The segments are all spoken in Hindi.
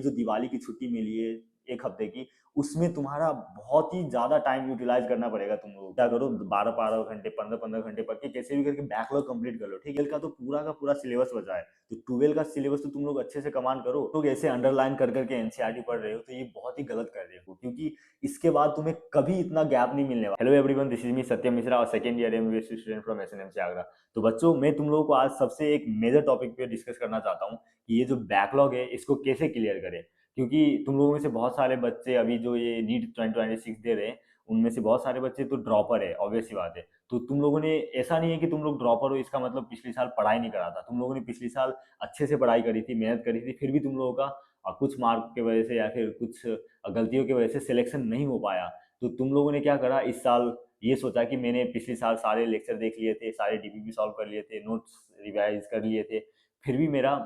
जो दिवाली की छुट्टी मिली है 1 हफ्ते की, उसमें तुम्हारा बहुत ही ज़्यादा टाइम यूटिलाइज़ करना पड़ेगा तुम लोगों को। क्या करो 12-12 घंटे, 15-15 घंटे पढ़ के कैसे भी करके बैकलॉग कंप्लीट कर लो, ठीक है? 12 का तो पूरा का पूरा सिलेबस बचा है, तो 12 का सिलेबस तो तुम लोग अच्छे से कमांड करो। लोग ऐसे अंडरलाइन कर के एनसीईआरटी पढ़ रहे हो, तो ये बहुत ही गलत कर रहे हो, क्योंकि इसके बाद तुम्हें कभी इतना गैप नहीं मिलने वाला। Hello everyone, this is me Satyam Mishra और second year MBBS student from SNMC Agra. तो बच्चों, मैं तुम लोगों को आज सबसे एक मेजर टॉपिक पे डिस्कस करना चाहता हूँ कि ये जो बैकलॉग है इसको कैसे क्लियर करें। क्योंकि तुम लोगों में से बहुत सारे बच्चे अभी जो ये नीट 2026 दे रहे हैं, उनमें से बहुत सारे बच्चे तो ड्रॉपर है, ऑब्वियस सी बात है। तो तुम लोगों ने, ऐसा नहीं है कि तुम लोग ड्रॉपर हो इसका मतलब पिछले साल पढ़ाई नहीं करा था। तुम लोगों ने पिछले साल अच्छे से पढ़ाई करी थी, मेहनत करी थी, फिर भी तुम लोगों का कुछ मार्क की वजह से या फिर कुछ गलतियों की वजह से सिलेक्शन नहीं हो पाया। तो तुम लोगों ने क्या करा इस साल, ये सोचा कि मैंने पिछले साल सारे लेक्चर देख लिए थे, सारे डीपीपी सॉल्व कर लिए थे, नोट्स रिवाइज कर लिए थे, फिर भी मेरा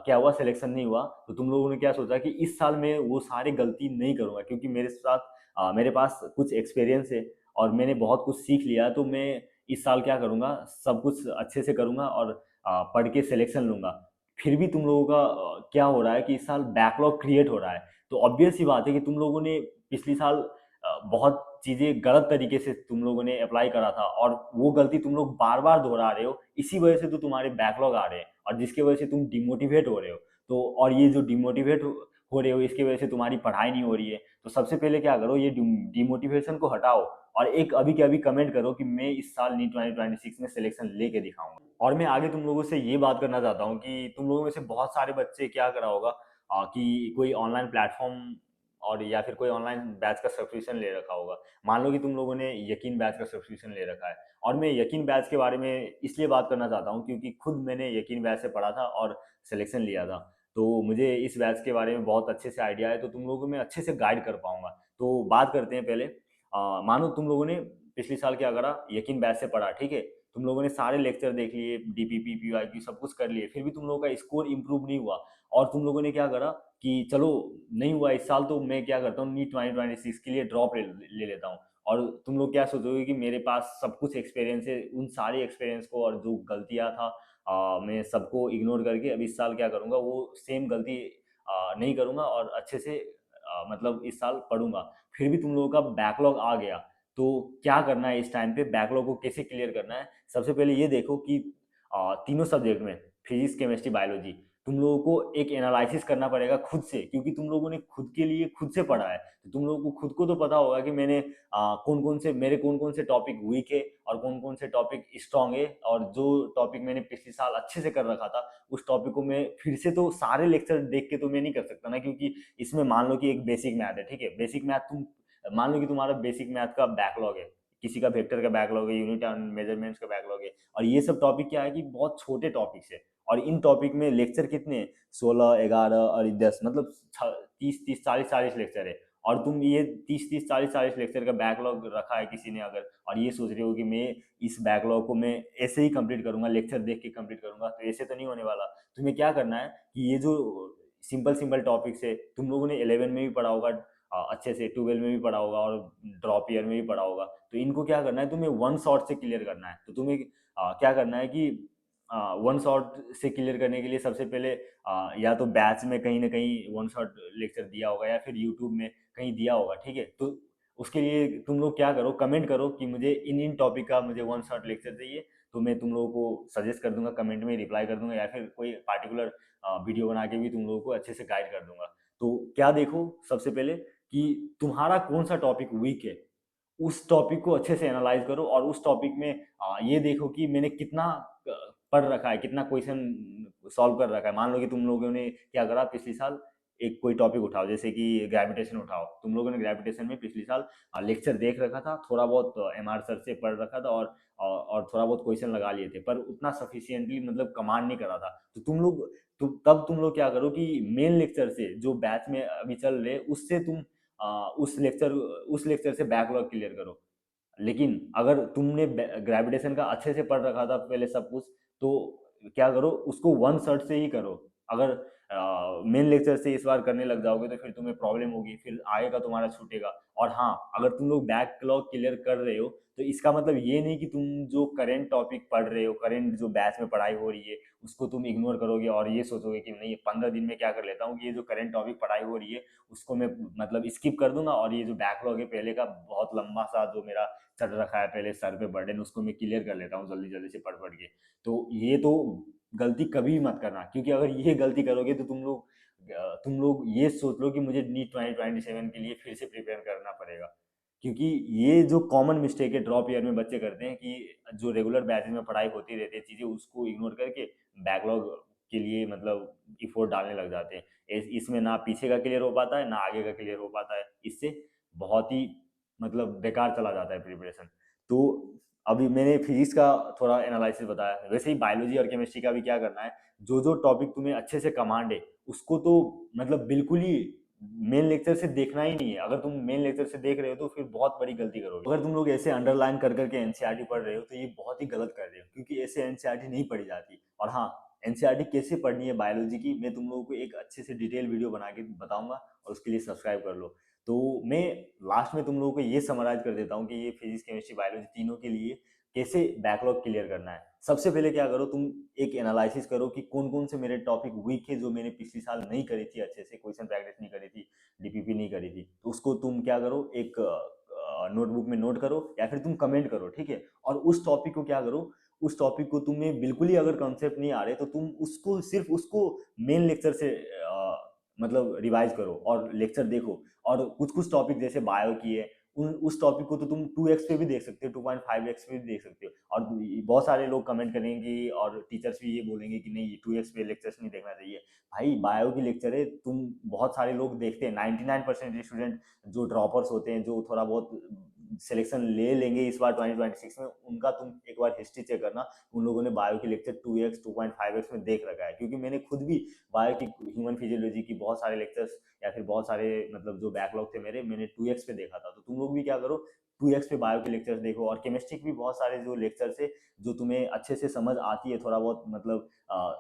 क्या हुआ, सिलेक्शन नहीं हुआ। तो तुम लोगों ने क्या सोचा कि इस साल मैं वो सारी गलती नहीं करूंगा, क्योंकि मेरे साथ मेरे पास कुछ एक्सपीरियंस है और मैंने बहुत कुछ सीख लिया। तो मैं इस साल क्या करूंगा, सब कुछ अच्छे से करूंगा और पढ़ के सिलेक्शन लूंगा। फिर भी तुम लोगों का क्या हो रहा है कि इस साल बैकलॉग क्रिएट हो रहा है। तो ऑब्वियस सी बात है कि तुम लोगों ने पिछले साल बहुत चीज़ें गलत तरीके से तुम लोगों ने अप्लाई करा था और वो गलती तुम लोग बार बार दोहरा रहे हो। इसी वजह से तो तुम्हारे बैकलॉग आ रहे हैं और जिसकी वजह से तुम डिमोटिवेट हो रहे हो। तो और ये जो डिमोटिवेट हो रहे हो, इसकी वजह से तुम्हारी पढ़ाई नहीं हो रही है। तो सबसे पहले क्या करो, ये डिमोटिवेशन को हटाओ और एक अभी के अभी कमेंट करो कि मैं इस साल नीट 2026 में सिलेक्शन लेके दिखाऊंगा। और मैं आगे तुम लोगों से ये बात करना चाहता हूँ कि तुम लोगों में से बहुत सारे बच्चे क्या करा होगा कि कोई ऑनलाइन प्लेटफॉर्म और या फिर कोई ऑनलाइन बैच का सब्सक्रिप्शन ले रखा होगा। मान लो कि तुम लोगों ने यकीन बैच का सब्सक्रिप्शन ले रखा है, और मैं यकीन बैच के बारे में इसलिए बात करना चाहता हूँ क्योंकि खुद मैंने यकीन बैच से पढ़ा था और सिलेक्शन लिया था। तो मुझे इस बैच के बारे में बहुत अच्छे से आइडिया है, तो तुम लोगों को मैं अच्छे से गाइड कर पाऊंगा। तो बात करते हैं पहले। मानो तुम लोगों ने पिछले साल क्या करा, यकीन बैच से पढ़ा, ठीक है? तुम लोगों ने सारे लेक्चर देख लिए, डीपीपी पीवाईक्यू सब कुछ कर लिए, फिर भी तुम लोगों का स्कोर इंप्रूव नहीं हुआ। और तुम लोगों ने क्या करा कि चलो नहीं हुआ इस साल, तो मैं क्या करता हूँ नीट 2026 के लिए ड्रॉप ले लेता हूँ। और तुम लोग क्या सोचोगे कि मेरे पास सब कुछ एक्सपीरियंस है, उन सारे एक्सपीरियंस को और जो गलतियाँ था मैं सबको इग्नोर करके अब इस साल क्या करूँगा, वो सेम गलती नहीं करूँगा और अच्छे से मतलब इस साल पढ़ूंगा। फिर भी तुम लोगों का बैकलॉग आ गया। तो क्या करना है इस टाइम पे, बैकलॉग को कैसे क्लियर करना है? सबसे पहले ये देखो कि तीनों सब्जेक्ट में, फिजिक्स केमिस्ट्री बायोलॉजी, तुम लोगों को एक एनालिसिस करना पड़ेगा खुद से, क्योंकि तुम लोगों ने खुद के लिए खुद से पढ़ा है। तो तुम लोगों को खुद को तो पता होगा कि मैंने कौन कौन से टॉपिक वीक है और कौन कौन से टॉपिक स्ट्रांग है, और जो टॉपिक मैंने पिछले साल अच्छे से कर रखा था उस टॉपिक को मैं फिर से, तो सारे लेक्चर देख के तो मैं नहीं कर सकता ना, क्योंकि इसमें मान लो कि एक बेसिक मैथ है, ठीक है? बेसिक मैथ तुम मान लो कि तुम्हारा बेसिक मैथ का बैकलॉग है, किसी का वेक्टर का बैकलॉग है, यूनिट एंड मेजरमेंट्स का बैकलॉग है, और ये सब टॉपिक क्या है कि बहुत छोटे टॉपिक्स है। और इन टॉपिक में लेक्चर कितने हैं? 16, 11 और 10, मतलब 30, 30, 40 लेक्चर है। और तुम ये 30, 30, 40 लेक्चर का बैकलॉग रखा है किसी ने अगर, और ये सोच रहे हो कि मैं इस बैकलॉग को मैं ऐसे ही कंप्लीट करूंगा, लेक्चर देख के कंप्लीट करूंगा, तो ऐसे तो नहीं होने वाला। तुम्हें क्या करना है कि ये जो सिंपल सिंपल टॉपिक्स है, तुम लोगों ने 11 में भी पढ़ा होगा, अच्छे से 12 में भी पढ़ा होगा और ड्रॉप ईयर में भी पढ़ा होगा। तो इनको क्या करना है, तुम्हें वन शॉट से क्लियर करना है। तो तुम्हें क्या करना है कि वन शॉट से क्लियर करने के लिए सबसे पहले या तो बैच में कहीं ना कहीं वन शॉट लेक्चर दिया होगा या फिर यूट्यूब में कहीं दिया होगा, ठीक है? तो उसके लिए तुम लोग क्या करो, कमेंट करो कि मुझे इन इन टॉपिक का मुझे वन शॉट लेक्चर चाहिए। तो मैं तुम लोगों को सजेस्ट कर दूंगा, कमेंट में रिप्लाई कर दूंगा, या फिर कोई पार्टिकुलर वीडियो बना के भी तुम लोगों को अच्छे से गाइड कर दूंगा। तो क्या देखो, सबसे पहले कि तुम्हारा कौन सा टॉपिक वीक है, उस टॉपिक को अच्छे से एनालाइज करो और उस टॉपिक में ये देखो कि मैंने कितना पढ़ रखा है, कितना क्वेश्चन सॉल्व कर रखा है। मान लो कि तुम लोगों ने क्या करा पिछले साल, एक कोई टॉपिक उठाओ जैसे कि ग्रेविटेशन उठाओ, तुम लोगों ने ग्रेविटेशन में पिछले साल लेक्चर देख रखा था, थोड़ा बहुत एमआर सर से पढ़ रखा था और थोड़ा बहुत क्वेश्चन लगा लिए थे, पर उतना सफिशियंटली मतलब कमांड नहीं करा था। तो तब तुम लोग क्या करो कि मेन लेक्चर से जो बैच में अभी चल रहे उससे तुम उस लेक्चर से बैकलॉग क्लियर करो। लेकिन अगर तुमने ग्रेविटेशन का अच्छे से पढ़ रखा था पहले सब कुछ, तो क्या करो, उसको वन शॉट से ही करो। अगर मेन लेक्चर से इस बार करने लग जाओगे तो फिर तुम्हें प्रॉब्लम होगी, फिर आगे का तुम्हारा छूटेगा। और हाँ, अगर तुम लोग बैकलॉग क्लियर कर रहे हो तो इसका मतलब ये नहीं कि तुम जो करंट टॉपिक पढ़ रहे हो, करंट जो बैच में पढ़ाई हो रही है उसको तुम इग्नोर करोगे और ये सोचोगे कि नहीं 15 दिन में क्या कर लेता हूँ, ये जो करंट टॉपिक पढ़ाई हो रही है उसको मैं मतलब स्किप कर दूंगा और ये जो बैकलॉग है पहले का बहुत लंबा सा जो मेरा चढ़ रखा है पहले सर पे बर्डन, उसको मैं क्लियर कर लेता हूँ जल्दी जल्दी से पढ़ पढ़ के। तो ये तो गलती कभी मत करना, क्योंकि अगर ये गलती करोगे तो तुम लोग ये सोच लो कि मुझे नीट 2027 के लिए फिर से प्रिपेयर करना पड़ेगा। क्योंकि ये जो कॉमन मिस्टेक है ड्रॉप ईयर में बच्चे करते हैं कि जो रेगुलर बैचेज में पढ़ाई होती रहती है चीज़ें उसको इग्नोर करके बैकलॉग के लिए मतलब इफोर्ट डालने लग जाते हैं। इसमें ना पीछे का क्लियर हो पाता है ना आगे का क्लियर हो पाता है, इससे बहुत ही मतलब बेकार चला जाता है प्रिपरेशन। तो अभी मैंने फिजिक्स का थोड़ा एनालिसिस बताया, वैसे ही बायोलॉजी और केमिस्ट्री का भी क्या करना है, जो जो टॉपिक तुम्हें अच्छे से कमांड है उसको तो मतलब बिल्कुल ही मेन लेक्चर से देखना ही नहीं है। अगर तुम मेन लेक्चर से देख रहे हो तो फिर बहुत बड़ी गलती करोगे। अगर तुम लोग ऐसे अंडरलाइन कर करके एनसीईआरटी पढ़ रहे हो तो ये बहुत ही गलत कर रहे हो, क्योंकि ऐसे एनसीईआरटी नहीं पढ़ी जाती। और हाँ, एनसीईआरटी कैसे पढ़नी है बायोलॉजी की मैं तुम लोगों को एक अच्छे से डिटेल वीडियो बना के बताऊंगा और उसके लिए सब्सक्राइब कर लो। तो मैं लास्ट में तुम लोगों को ये समराइज कर देता हूँ कि ये फिजिक्स केमिस्ट्री बायोलॉजी तीनों के लिए कैसे बैकलॉग क्लियर करना है। सबसे पहले क्या करो, तुम एक एनालिसिस करो कि कौन कौन से मेरे टॉपिक वीक है जो मैंने पिछले साल नहीं करी थी, अच्छे से क्वेश्चन प्रैक्टिस नहीं करी थी, डीपीपी नहीं करी थी, तो उसको तुम क्या करो एक नोटबुक में नोट करो या फिर तुम कमेंट करो, ठीक है। और उस टॉपिक को क्या करो, उस टॉपिक को तुम्हें बिल्कुल ही अगर कॉन्सेप्ट नहीं आ रहे तो तुम उसको सिर्फ उसको मेन लेक्चर से मतलब रिवाइज करो और लेक्चर देखो। और कुछ कुछ टॉपिक जैसे बायो की है उस टॉपिक को तो तुम 2x पे भी देख सकते हो, 2.5x पे भी देख सकते हो। और बहुत सारे लोग कमेंट करेंगे और टीचर्स भी ये बोलेंगे कि नहीं 2x पे लेक्चर्स नहीं देखना चाहिए। भाई बायो की लेक्चर है, तुम बहुत सारे लोग देखते हैं, 99% स्टूडेंट जो ड्रॉपर्स होते हैं जो थोड़ा बहुत सिलेक्शन ले लेंगे इस बार 2026 में, उनका तुम एक बार हिस्ट्री चेक करना, उन लोगों ने बायो की लेक्चर 2x 2.5x में देख रखा है। क्योंकि मैंने खुद भी बायो की ह्यूमन फिजियोलॉजी की बहुत सारे लेक्चर्स या फिर बहुत सारे मतलब जो बैकलॉग थे मेरे, मैंने 2x पे देखा था। तो तुम लोग भी क्या करो 2x पे बायो के लेक्चर्स देखो। और केमिस्ट्री के भी बहुत सारे जो लेक्चर्स है जो तुम्हें अच्छे से समझ आती है, थोड़ा बहुत मतलब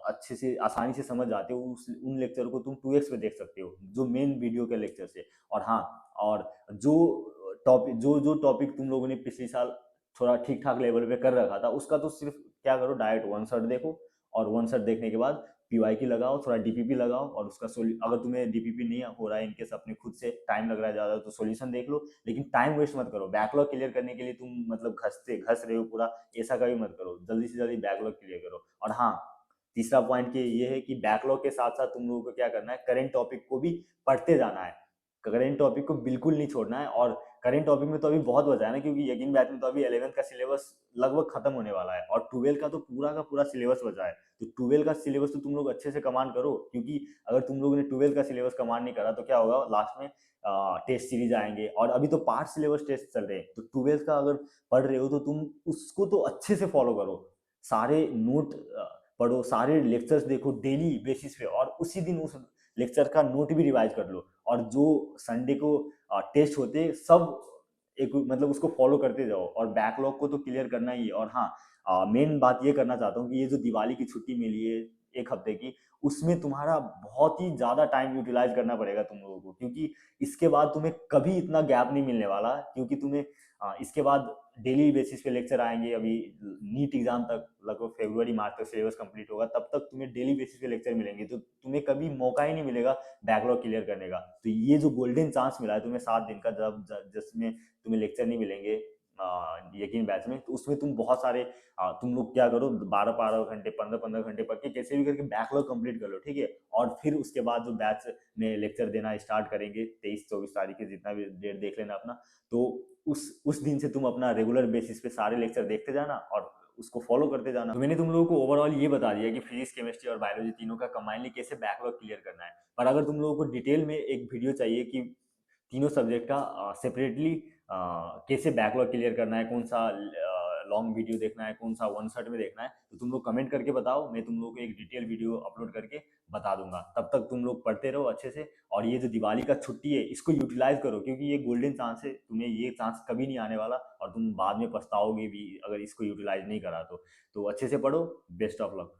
अच्छे से आसानी से समझ आते हो, उन लेक्चर को तुम 2x पे देख सकते हो जो मेन वीडियो के लेक्चर से। और हाँ, और जो जो जो टॉपिक तुम लोगों ने पिछले साल थोड़ा ठीक ठाक लेवल पे कर रखा था उसका तो सिर्फ क्या करो डायरेक्ट वन शॉट देखो। और वन शॉट देखने के बाद पीवाईक्यू लगाओ, थोड़ा डीपीपी लगाओ और उसका अगर तुम्हें डीपीपी नहीं हो रहा है इनकेस अपने खुद से टाइम लग रहा है ज़्यादा तो सॉल्यूशन देख लो। लेकिन टाइम वेस्ट मत करो, बैकलॉग क्लियर करने के लिए तुम मतलब घस रहे हो पूरा, ऐसा कभी मत करो, जल्दी से जल्दी बैकलॉग क्लियर करो। और हाँ, तीसरा पॉइंट के ये है कि बैकलॉग के साथ साथ तुम लोगों को क्या करना है, करेंट टॉपिक को भी पढ़ते जाना है। करेंट टॉपिक को बिल्कुल नहीं छोड़ना है। और करेंट टॉपिक में तो अभी बहुत बचा है ना, क्योंकि यकीन बैच में तो अभी 11th का सिलेबस लगभग खत्म होने वाला है और 12 का तो पूरा का पूरा सिलेबस बचा है। तो 12 का सिलेबस तो तुम लोग अच्छे से कमांड करो, क्योंकि अगर तुम लोगों ने 12 का सिलेबस कमांड नहीं करा तो क्या होगा लास्ट में टेस्ट सीरीज आएंगे और अभी तो पार्ट सिलेबस टेस्ट चल रहे हैं। तो 12 का अगर पढ़ रहे हो तो तुम उसको तो अच्छे से फॉलो करो, सारे नोट पढ़ो, सारे लेक्चर्स देखो डेली बेसिस पे और उसी दिन उस लेक्चर का नोट भी रिवाइज कर लो। और जो संडे को टेस्ट होते सब एक मतलब उसको फॉलो करते जाओ और बैकलॉग को तो क्लियर करना ही है। और हाँ, मेन बात ये करना चाहता हूँ कि ये जो दिवाली की छुट्टी मिली है एक हफ्ते की, उसमें तुम्हारा बहुत ही ज़्यादा टाइम यूटिलाइज करना पड़ेगा तुम लोगों को, क्योंकि इसके बाद तुम्हें कभी इतना गैप नहीं मिलने वाला। क्योंकि तुम्हें इसके बाद डेली बेसिस पे लेक्चर आएंगे। अभी नीट एग्जाम तक लगभग फरवरी मार्च तक सिलेबस कंप्लीट होगा, तब तक तुम्हें डेली बेसिस पे लेक्चर मिलेंगे, तो तुम्हें कभी मौका ही नहीं मिलेगा बैकलॉग क्लियर करने का। तो ये जो गोल्डन चांस मिला है तुम्हें 7 दिन का, जिसमें तुम्हें लेक्चर नहीं मिलेंगे यकीन बैच में, तो उसमें तुम बहुत सारे तुम लोग क्या करो 12-12 घंटे 15-15 घंटे पढ़ के कैसे भी करके बैकलॉग कंप्लीट कर लो, ठीक है। और फिर उसके बाद जो बैच में लेक्चर देना स्टार्ट करेंगे 23-24 तारीख के, जितना भी डेट देख लेना अपना, तो उस दिन से तुम अपना रेगुलर बेसिस पे सारे लेक्चर देखते जाना और उसको फॉलो करते जाना। तो मैंने तुम लोगों को ओवरऑल ये बता दिया कि फिजिक्स केमिस्ट्री और बायोलॉजी तीनों का कंबाइनली कैसे बैकलॉग क्लियर करना है। पर अगर तुम लोगों को डिटेल में एक वीडियो चाहिए कि तीनों सब्जेक्ट का सेपरेटली कैसे बैकलॉग क्लियर करना है, कौन सा लॉन्ग वीडियो देखना है, कौन सा वन शॉट में देखना है, तो तुम लोग कमेंट करके बताओ, मैं तुम लोगों को एक डिटेल वीडियो अपलोड करके बता दूंगा। तब तक तुम लोग पढ़ते रहो अच्छे से। और ये जो दिवाली का छुट्टी है इसको यूटिलाइज करो, क्योंकि ये गोल्डन चांस है, तुम्हें ये चांस कभी नहीं आने वाला और तुम बाद में पछताओगे भी अगर इसको यूटिलाइज नहीं करा तो अच्छे से पढ़ो। Best of luck.